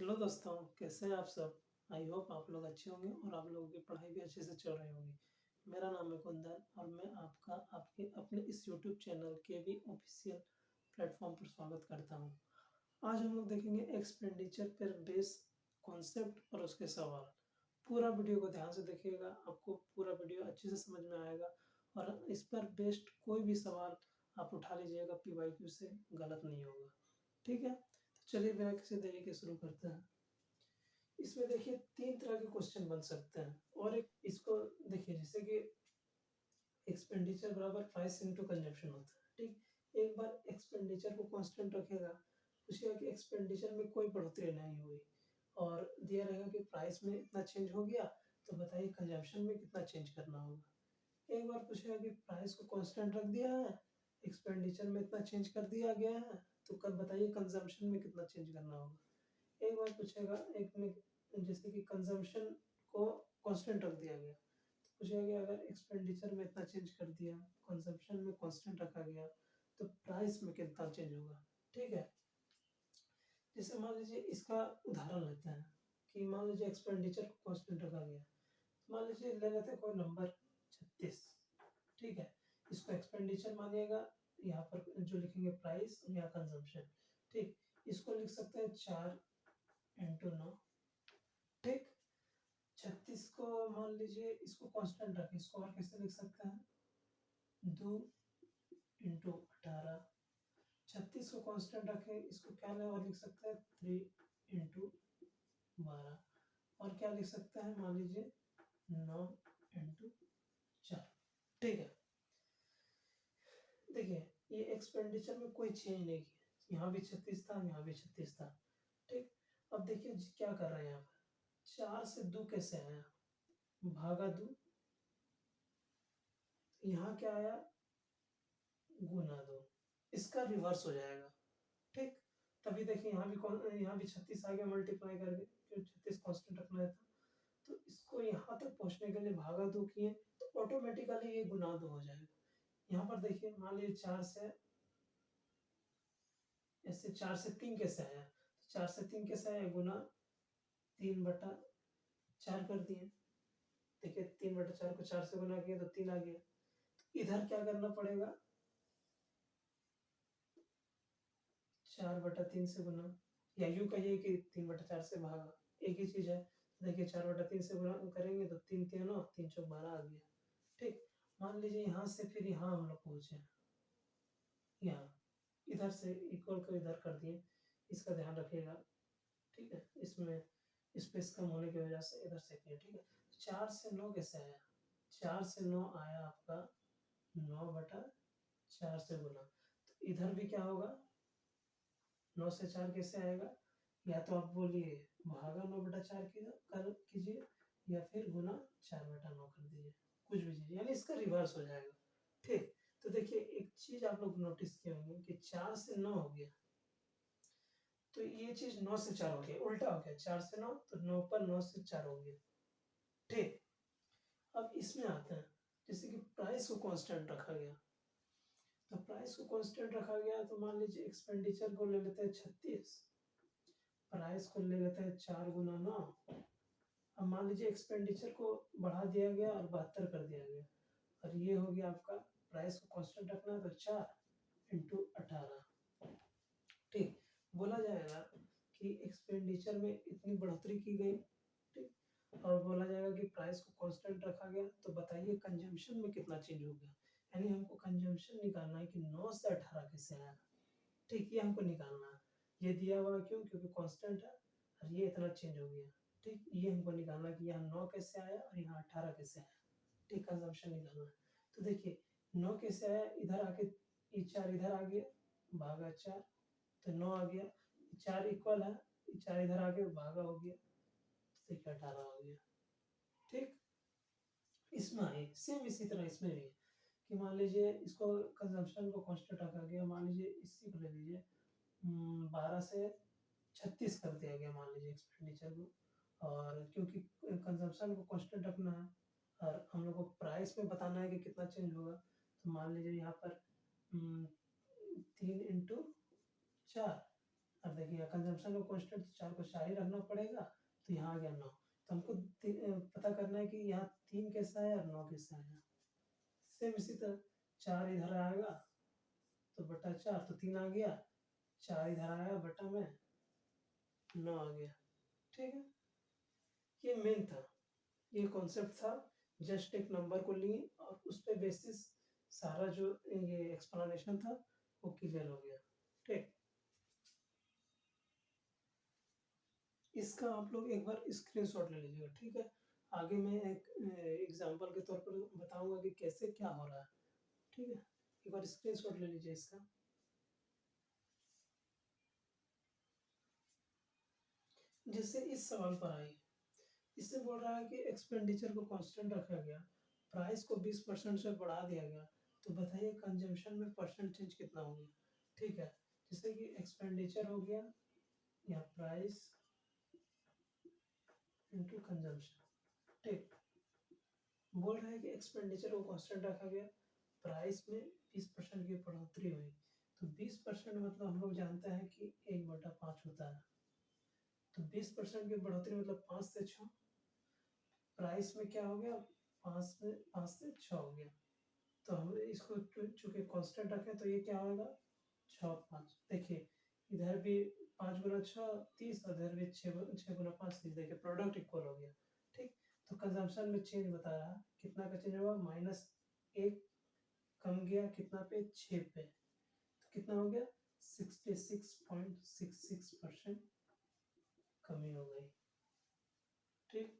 Hello दोस्तों, कैसे हैं आप सब? आई होप आप लोग अच्छे होंगे और आप लोगों की पढ़ाई भी अच्छे से चल रही होगी। मेरा नाम है कुंदन और मैं आपका आपके अपने इस यूट्यूब चैनल केवी ऑफिशियल प्लेटफॉर्म पर स्वागत करता हूं। आज हम लोग देखेंगे एक्सपेंडिचर पर बेस कॉन्सेप्ट और उसके सवाल। पूरा वीडियो को ध्यान से देखिएगा, आपको पूरा वीडियो अच्छे से समझ में आएगा और इस पर बेस्ड कोई भी सवाल आप उठा लीजिएगा, पीवाईक्यू से गलत नहीं होगा। ठीक है, तो चलिए बिना किसी देरी के शुरू करते हैं। इसमें देखिए 3 तरह के क्वेश्चन बन सकते हैं और एक इसको देखिए जैसे कि एक्सपेंडिचर बराबर प्राइस इनटू कंजप्शन होता है। ठीक, एक बार एक्सपेंडिचर को कांस्टेंट रखेगा, पूछेगा कि एक्सपेंडिचर में कोई बढ़ोतरी नहीं हुई और दिया रहेगा कि प्राइस में इतना चेंज हो गया, तो बताइए कंजप्शन में कितना चेंज करना होगा। एक बार पूछेगा कि प्राइस को कांस्टेंट रख दिया है, एक्सपेंडिचर में इतना चेंज कर दिया गया है, तो कब बताइए कंजम्पशन में कितना चेंज करना होगा। एक बार पूछेगा एक में जैसे कि कंजम्पशन को कांस्टेंट रख दिया गया, तो पूछेगा कि अगर एक्सपेंडिचर में इतना चेंज कर दिया, कंजम्पशन में कांस्टेंट रखा गया, तो प्राइस में कितना चेंज होगा। ठीक है, जैसे मान लीजिए इसका उदाहरण लेते हैं कि मान लीजिए एक्सपेंडिचर को कांस्टेंट रखा गया, तो मान लीजिए ले लेते हैं कोई नंबर 36। ठीक है, इसको एक्सपेंडिचर मानिएगा, यहाँ पर जो लिखेंगे प्राइस या कंजम्पशन। ठीक, इसको लिख सकते हैं 4 × 9। ठीक, 36 को मान लीजिए इसको कांस्टेंट रखें, इसको और कैसे लिख सकते हैं 2 × 18। 36 को कांस्टेंट रखें, इसको क्या और लिख सकते हैं 3 × 12। और क्या लिख सकते हैं मान लीजिए 9 × 4। ठीक है, देखिए ये एक्सपेंडिचर में कोई चेंज नहीं किया, यहाँ भी 36 था, यहाँ भी 36 था। ठीक, अब देखिए क्या कर रहे हैं यहाँ पर, 4 से 2 कैसे आया, भागा 2, यहाँ क्या आया गुना 2, इसका रिवर्स हो जाएगा। ठीक, तभी देखिए यहाँ भी 36 आ गया मल्टीप्लाई करके, क्योंकि 36 कांस्टेंट रखना था, तो इसको यहाँ तक पहुंचने के लिए भागा 2 किए, तो ऑटोमेटिकली ये गुना 2 हो जाएगा। यहाँ पर देखिए मान लीजिए 4 से ऐसे 4 से 3 कैसे आया, तो 4 से 3 कैसे आया गुना 3/4 कर दिए। देखिए 3/4 को 4 से गुना किया तो 3 आ गया, तो इधर क्या करना पड़ेगा 4/3 से गुना, या यूं कहिए कि 3/4 से भागा, एक ही चीज है। देखिए 4/3 से गुना करेंगे तो 3 3 9 3 चौक 12 आ गया। ठीक, मान लीजिए यहाँ से फिर यहाँ हम लोग पहुंचे, यहाँ इधर से इक्वल को इधर कर दिए, इसका ध्यान रखिएगा। ठीक है, इसमें स्पेस कम होने की वजह से इधर से किया। ठीक है, 4 से 9 कैसे आया, 4 से 9 आया आपका 9/4 से गुना, तो इधर भी क्या होगा 9 से 4 कैसे आएगा, या तो आप बोलिए भागा 9/4 कीजिए, या फिर गुना 4/9 कर दीजिए, कुछ भी चीज, यानी इसका रिवर्स हो जाएगा। ठीक, तो देखिए एक चीज आप लोग नोटिस किए होंगे कि 4 से 9 हो गया, तो ये चीज 9 से 4 हो गया, उल्टा हो गया, 4 से 9 तो 9 पर 9 से 4 हो गया। ठीक, अब इसमें आते हैं जैसे कि प्राइस को कांस्टेंट रखा गया, तो प्राइस को कांस्टेंट रखा गया, तो मान लीजिए एक्सपेंडिचर को ले लेते हैं 36, प्राइस को ले लेते हैं 4 × 9। अब मान लीजिए एक्सपेंडिचर को बढ़ा दिया गया और 72 कर दिया गया, और ये हो गया आपका प्राइस को कांस्टेंट रखना है तो 4 × 18। ठीक, बोला जाएगा कि एक्सपेंडिचर में इतनी बढ़ोतरी की गई। ठीक, और बोला जाएगा कि प्राइस को कांस्टेंट रखा गया, तो बताइए कंजम्पशन में कितना चेंज हो गया, यानी हमको कंजम्पशन निकालना है कि 9 से 18 कैसे आया। ठीक, ये हमको निकालना है, ये दिया हुआ क्यों, क्योंकि कांस्टेंट है और ये इतना चेंज हो गया। ठीक, ये हमको निकालना कि यहाँ 9 कैसे आया और यहाँ 18 कैसे आया। ठीक, कंजम्पशन निकालना है, तो देखिए 9 कैसे आया, इधर आके ये 4 इधर आ गया, भागा 4, तो 9 आ गया, 4 इक्वल है, 4 इधर आ गया भागा हो गया, तो देखिए 18 हो गया। ठीक, इसमें है सेम इसी तरह इसमें भी है कि मान लीजिए इसको कंजम्पशन को कांस्टेंट रखा गया, मान लीजिए इसी को ले लीजिए 12 से 36 कर दिया गया मान लीजिए एक्सपेंडिचर को, और क्योंकि कंजम्पशन को कांस्टेंट रखना है और हम लोग को प्राइस में बताना है कि कितना चेंज होगा, तो मान लीजिए यहाँ पर 3 × 4, अब देखिए कंजम्पशन का कांस्टेंट 4 को 4 ही रखना पड़ेगा, तो यहाँ आ गया 9। तो हमको पता करना है कि यहाँ 3 कैसा है और 9 कैसा है। सेम इसी तरह 4 इधर आएगा तो बटा 4, तो 3 आ गया, 4 इधर आया बटा में 9 आ गया। ठीक है, ये मेन था, ये कॉन्सेप्ट था। जस्ट एक नंबर को लिए और उस पे बेसिस सारा जो ये एक्सप्लेनेशन था वो क्लियर हो गया। ठीक, इसका आप लोग एक बार स्क्रीनशॉट ले लीजिएगा। ठीक है, आगे मैं एक एग्जांपल के तौर पर बताऊंगा कि कैसे क्या हो रहा है। ठीक है, एक बार स्क्रीनशॉट ले लीजिए इसका। जैसे इस सवाल पर आई, इससे बोल रहा है कि एक्सपेंडिचर को कांस्टेंट रखा गया, प्राइस को 20% से बढ़ा दिया गया, तो बताइए कंजम्पशन में परसेंट चेंज कितना हो गया। ठीक है, जैसे कि एक्सपेंडिचर हो गया या प्राइस इनटू कंजम्पशन। ठीक, बोल रहा है कि एक्सपेंडिचर को कांस्टेंट रखा गया, प्राइस में 20% की बढ़ोतरी हुई, तो 20% मतलब हम लोग जानते हैं कि 1/5 होता है, तो 20% की बढ़ोतरी मतलब 5 से 6, प्राइस में क्या हो गया 5 से 6 हो गया, तो हम इसको चूंकि कांस्टेंट रखें तो ये क्या होगा 6 5। देखिए इधर भी 5 गुना 6 30 और इधर भी 6 गुना 5 30। देखिए प्रोडक्ट इक्वल हो गया। ठीक, तो कंजम्पशन में चेंज बता रहा है कितना का चेंज होगा, -1 कम गया कितना पे 6 पे, तो कितना हो गया 66.66% कमी हो गई। ठीक,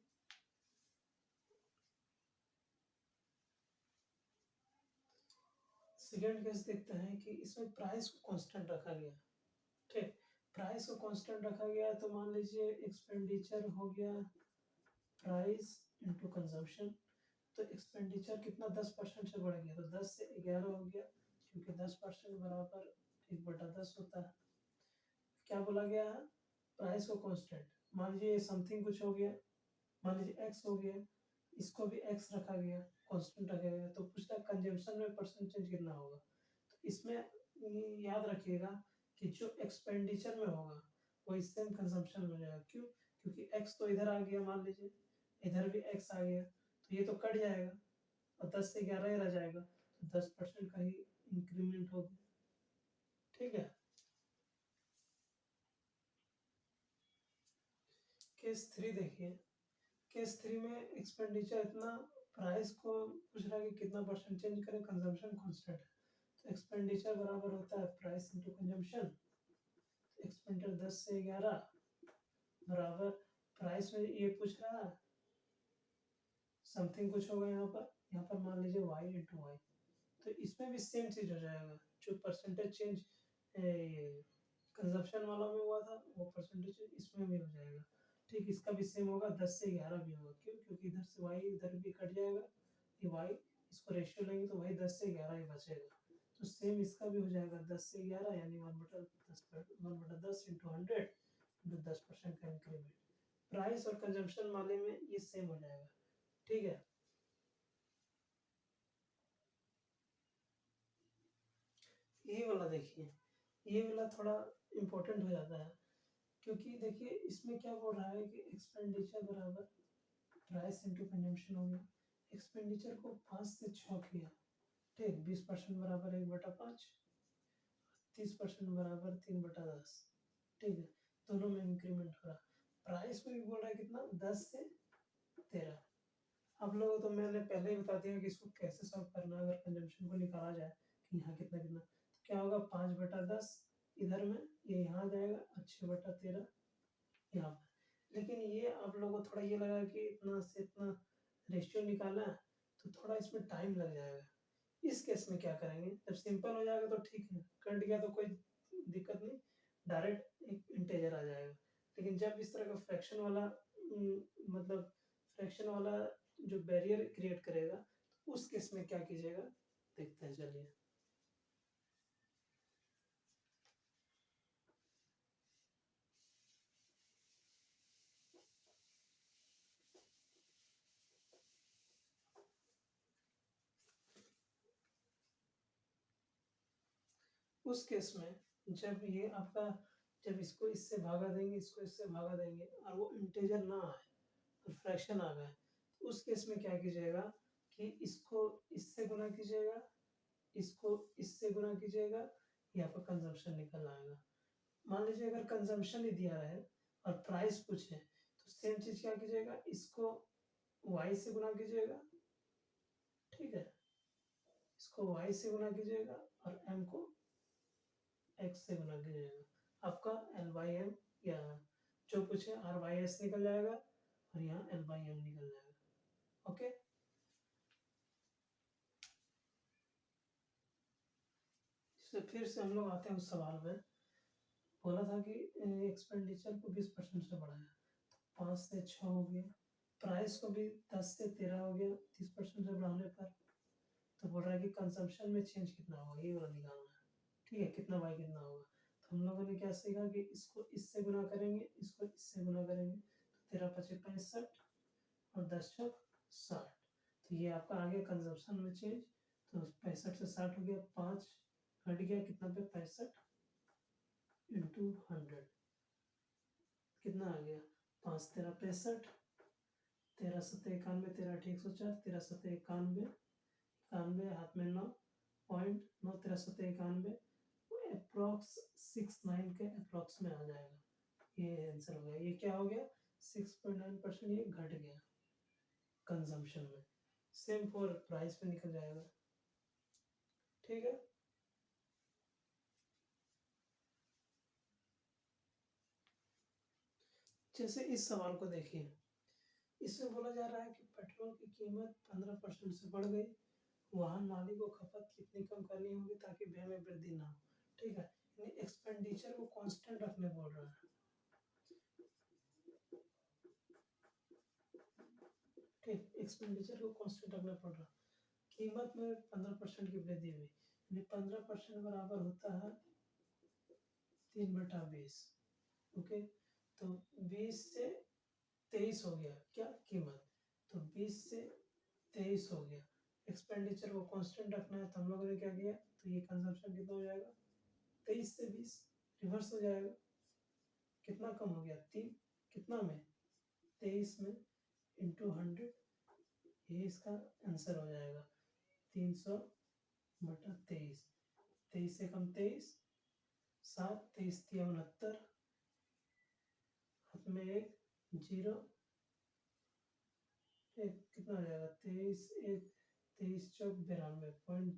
सेकेंड केस देखते हैं कि इसमें प्राइस को कांस्टेंट रखा गया। ठीक, प्राइस को कांस्टेंट रखा गया तो मान लीजिए एक्सपेंडिचर हो गया प्राइस इनटू कंजम्पशन, तो एक्सपेंडिचर कितना 10% से बढ़ गया, तो 10 से 11 हो गया, क्योंकि 10% बराबर 1/10 होता है। क्या बोला गया है, प्राइस को कांस्टेंट, मान लीजिए समथिंग कुछ हो गया, मान लीजिए एक्स हो गया, इसको भी एक्स रखा गया, कांस्टेंट रखा गया, तो पूछता है कंजम्पशन में परसेंटेज कितना होगा। तो इसमें याद रखिएगा कि जो एक्सपेंडिचर में होगा वही सेम कंजम्पशन में हो जाएगा। क्यों, क्योंकि एक्स तो इधर आ गया, मान लीजिए इधर भी एक्स आ गया, तो ये तो कट जाएगा और 10 से 11 ही रह जाएगा, तो 10% का ही इंक्रीमेंट होगा। ठीक है, केस 3 देखिए, केस 3 में एक्सपेंडिचर इतना, प्राइस को पूछ रहा है कि कितना परसेंट चेंज करें, कंजम्पशन कांस्टेंट है, तो एक्सपेंडिचर बराबर होता है प्राइस इनटू कंजम्पशन। एक्सपेंडिचर 10 से 11 बराबर प्राइस में ये पूछ रहा है समथिंग कुछ होगा, यहाँ पर मान लीजिए y इंटू वाई, तो इसमें भी सेम चीज हो जाएगा, जो परसेंटेज चेंज कंजप्शन वाला में हुआ था वो परसेंटेज इसमें भी हो जाएगा। ठीक, इसका भी सेम होगा, 10 से 11 भी होगा। क्यों, क्योंकि इधर से y इधर भी कट जाएगा, ये y इसको रेशियो लेंगे तो वही 10 से 11 ही बचेगा, तो सेम इसका भी हो जाएगा 10 से 11 यानी 1/10 इंटू 100 इंटू 10% का इंक्रीमेंट। प्राइस और कंजम्पशन वाले में ये सेम हो जाएगा। ठीक है, ये वाला देखिए, ये वाला थोड़ा इम्पोर्टेंट हो जाता है, क्योंकि देखिए इसमें क्या बोल रहा है कि एक्सपेंडिचर बराबर प्राइस इंटू कंजम्पशन हो गया, एक्सपेंडिचर को 5 से 6 किया। ठीक, 20% बराबर 1/5, 30% बराबर 3/10। ठीक है, दोनों में इंक्रीमेंट हो रहा। प्राइस में भी बोल रहा है कितना 10 से 13। आप लोगों तो मैंने पहले ही बता दिया कि इसको कैसे सॉल्व करना है। अगर कंजम्पशन को निकाला जाए कि यहाँ कितना कितना, तो क्या होगा 5/10 इधर में, ये यहाँ जाएगा और 6/13 यहाँ पर। लेकिन ये आप लोगों को थोड़ा ये लगा कि इतना से इतना रेशियो निकालना है, तो थोड़ा इसमें टाइम लग जाएगा। इस केस में क्या करेंगे, जब सिंपल हो जाएगा तो ठीक है, कट गया तो कोई दिक्कत नहीं, डायरेक्ट एक इंटेजर आ जाएगा। लेकिन जब इस तरह का फ्रैक्शन वाला मतलब फ्रैक्शन वाला जो बैरियर क्रिएट करेगा, तो उस केस में क्या कीजिएगा देखते हैं, चलिए। उस केस में जब ये आपका जब इसको इससे भागा देंगे, इसको इससे भागा देंगे और वो इंटीजर ना आए और फ्रैक्शन आ गए, तो उस केस में क्या कीजिएगा कि इसको इससे गुना कीजिएगा, इसको इससे गुना कीजिएगा, ये आपका कंजम्पशन निकल आएगा। मान लीजिए अगर कंजम्पशन ही दिया है और प्राइस पूछे तो सेम चीज क्या कीजिएगा, इसको y से गुना कीजिएगा, ठीक है, इसको y से गुना कीजिएगा और m को x से गुना कीजिएगा, आपका l/m या जो पूछे r/s निकल जाएगा और यहाँ l/m निकल जाएगा। ओके, फिर से हम लोग आते हैं उस सवाल में। बोला था कि एक्सपेंडिचर को 20% से बढ़ाया, तो 5 से 6 हो गया, प्राइस को भी 10 से 13 हो गया 30% से बढ़ाने पर। तो बोल रहा है कि कंजम्पशन में चेंज कितना होगा, ये वाला निकालना है, ठीक है, कितना बाई कितना होगा। तो हम लोगों ने क्या सीखा कि इसको इससे गुना करेंगे, इसको इससे गुना करेंगे, तो 13 पचे 65 और 10 चौक 60। तो ये आपका आ गया कंजम्पशन में चेंज। तो 65 से 60 हो गया, 5 घट गया कितना पे, 65 इंटू 100 कितना आ गया, 5 13 65, 13 7 91, 13 8 104, 13 7 91, 91 हाथ में 9 पॉइंट 9, 13 7 91, अप्रॉक्स 69 के अप्रॉक्स में आ जाएगा। ये आंसर हो गया। ये क्या हो गया, 6.9% ये घट गया कंजम्पशन में। सेम फॉर प्राइस पे निकल जाएगा, ठीक है। जैसे इस सवाल को देखिए, इसमें बोला जा रहा है कि पेट्रोल की कीमत 15% से बढ़ गई, वाहन मालिक को खपत कितनी कम करनी होगी ताकि व्यय में वृद्धि ना हो, ठीक है। एक्सपेंडिचर को कांस्टेंट रखने बोल रहा है, ठीक, एक्सपेंडिचर को कांस्टेंट रखना पड़ रहा है। कीमत में 15% की वृद्धि हुई, यानी 15% बराबर होता है 3/20, ओके। तो 20 से 23 हो गया क्या कीमत, तो 20 से 23 हो गया। एक्सपेंडिचर को कांस्टेंट रखना है, तो हम लोगों ने क्या किया, तो ये कंजम्पशन कितना हो जाएगा, 23 से 20 रिवर्स हो जाएगा, कितना कम हो गया, 3 कितना में 23 में इंटू 100, ये इसका आंसर हो जाएगा 300/23। 23 से कम 23, 7 23 69, हाथ में 1 0, कितना हो जाएगा 23 1 23 चौक 92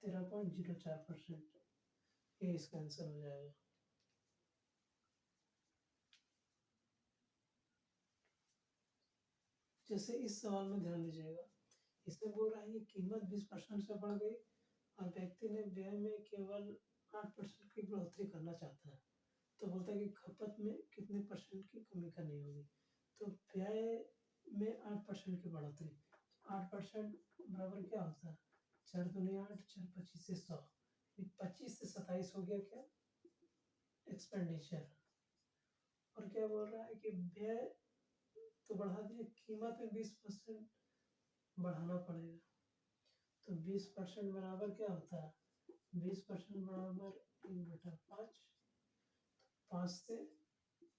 13.04%, ये इसका आंसर हो जाएगा। जैसे इस सवाल में ध्यान दीजिएगा, इसमें बोल रहा है कि कीमत 20% से बढ़ गई और व्यक्ति ने व्यय में केवल 8% की बढ़ोतरी करना चाहता है, तो बोलता है कि खपत में कितने परसेंट की कमी करनी होगी। तो व्यय में 8% की बढ़ोतरी, 8% बराबर क्या होता है, 4 दूनी 8, 4 25 से 100, 25 से 27 हो गया क्या एक्सपेंडिचर। और क्या बोल रहा है कि व्यय तो बढ़ा दिया, कीमत में 20% बढ़ाना पड़ेगा। तो 20% बराबर क्या होता है, 20% बराबर 1/5, 5 से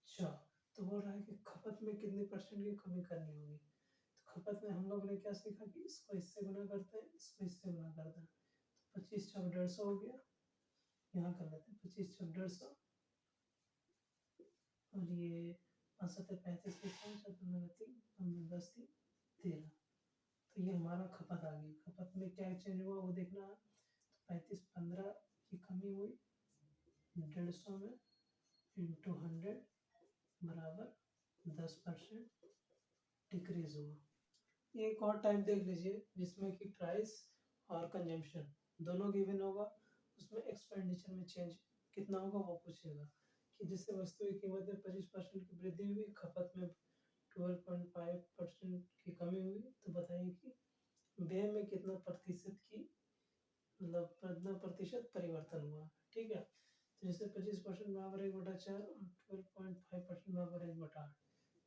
6। तो बोल रहा है कि खपत में कितने परसेंट की कमी करनी होगी। तो खपत में हम लोग ने क्या सीखा कि इसको इससे गुना करते हैं, इसको इससे गुना करते हैं, तो 25 चौक 150 हो गया, यहाँ कर लेते हैं 25 चौक 150, और ये 5 7 35 के 5 और 15 3 15 10 3 13। तो ये हमारा खपत आ गई। खपत में क्या चेंज हुआ वो देखना है। 35 15 की कमी हुई 150 में इंटू 100 बराबर 10% डिक्रीज हुआ। एक और टाइम देख लीजिए जिसमें कि प्राइस और कंजम्पशन दोनों गिवन होगा, उसमें एक्सपेंडिचर में चेंज कितना होगा वो पूछेगा कि जिससे वस्तु की कीमत में 25% की वृद्धि हुई, खपत में 12.5% की कमी हुई, तो बताइए कि व्यय में कितना प्रतिशत की मतलब कितना प्रतिशत परिवर्तन हुआ, ठीक है। तो जैसे 25% बराबर 1/4 और 12.5% बराबर 1/8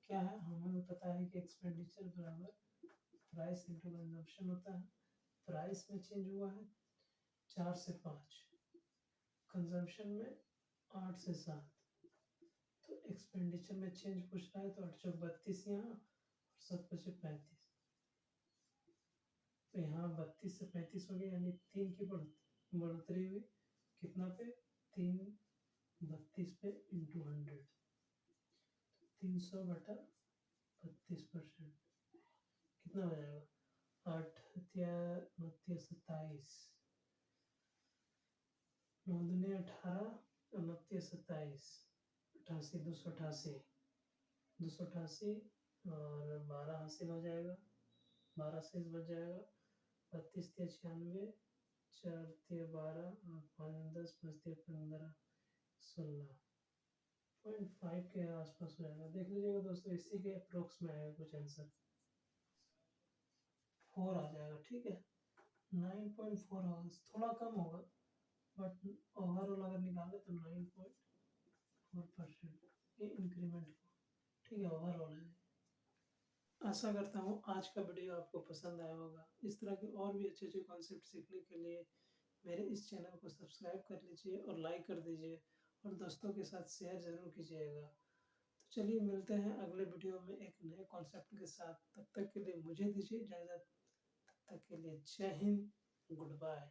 क्या है, हमें पता है कि एक्सपेंडिचर बराबर प्राइस इंटू कंजम्पशन होता है। प्राइस में चेंज हुआ है 4 से 5, कंजम्पशन में 8 से 7, तो एक्सपेंडिचर में चेंज पूछ रहा है, तो 8 चौक 32 यहाँ और 7 पचे 35। तो यहाँ 32 से 35 हो गया, यानी 3 की बढ़ोतरी हुई। कितना पे? 3 32 पे इंटू 100, 300/32%। कितना हो जाएगा? 8 या 29 27, 9 दूनी 18, 29 27, 88 288 और 12 हासिल हो जाएगा, 12 से बच जाएगा। 32 या 96, 4 या 12 और 5 10, 5 या 15 16.5 के आसपास हो जाएगा। देख लीजिएगा दोस्तों, इसी के अप्रोक्स में आएगा कुछ आंसर, 4 आ जाएगा। ठीक है, 9.4 आवर्स, थोड़ा कम होगा बट ओवरऑल अगर निकाले तो 9.4% ये इंक्रीमेंट हो। ठीक है, ओवरऑल है। आशा करता हूँ आज का वीडियो आपको पसंद आया होगा। इस तरह के और भी अच्छे अच्छे कॉन्सेप्ट सीखने के लिए मेरे इस चैनल को सब्सक्राइब कर लीजिए और लाइक कर दीजिए और दोस्तों के साथ शेयर ज़रूर कीजिएगा। तो चलिए मिलते हैं अगले वीडियो में एक नए कॉन्सेप्ट के साथ। तब तक के लिए मुझे दीजिए इजाज़त। तब तक के लिए जय हिंद, गुड बाय।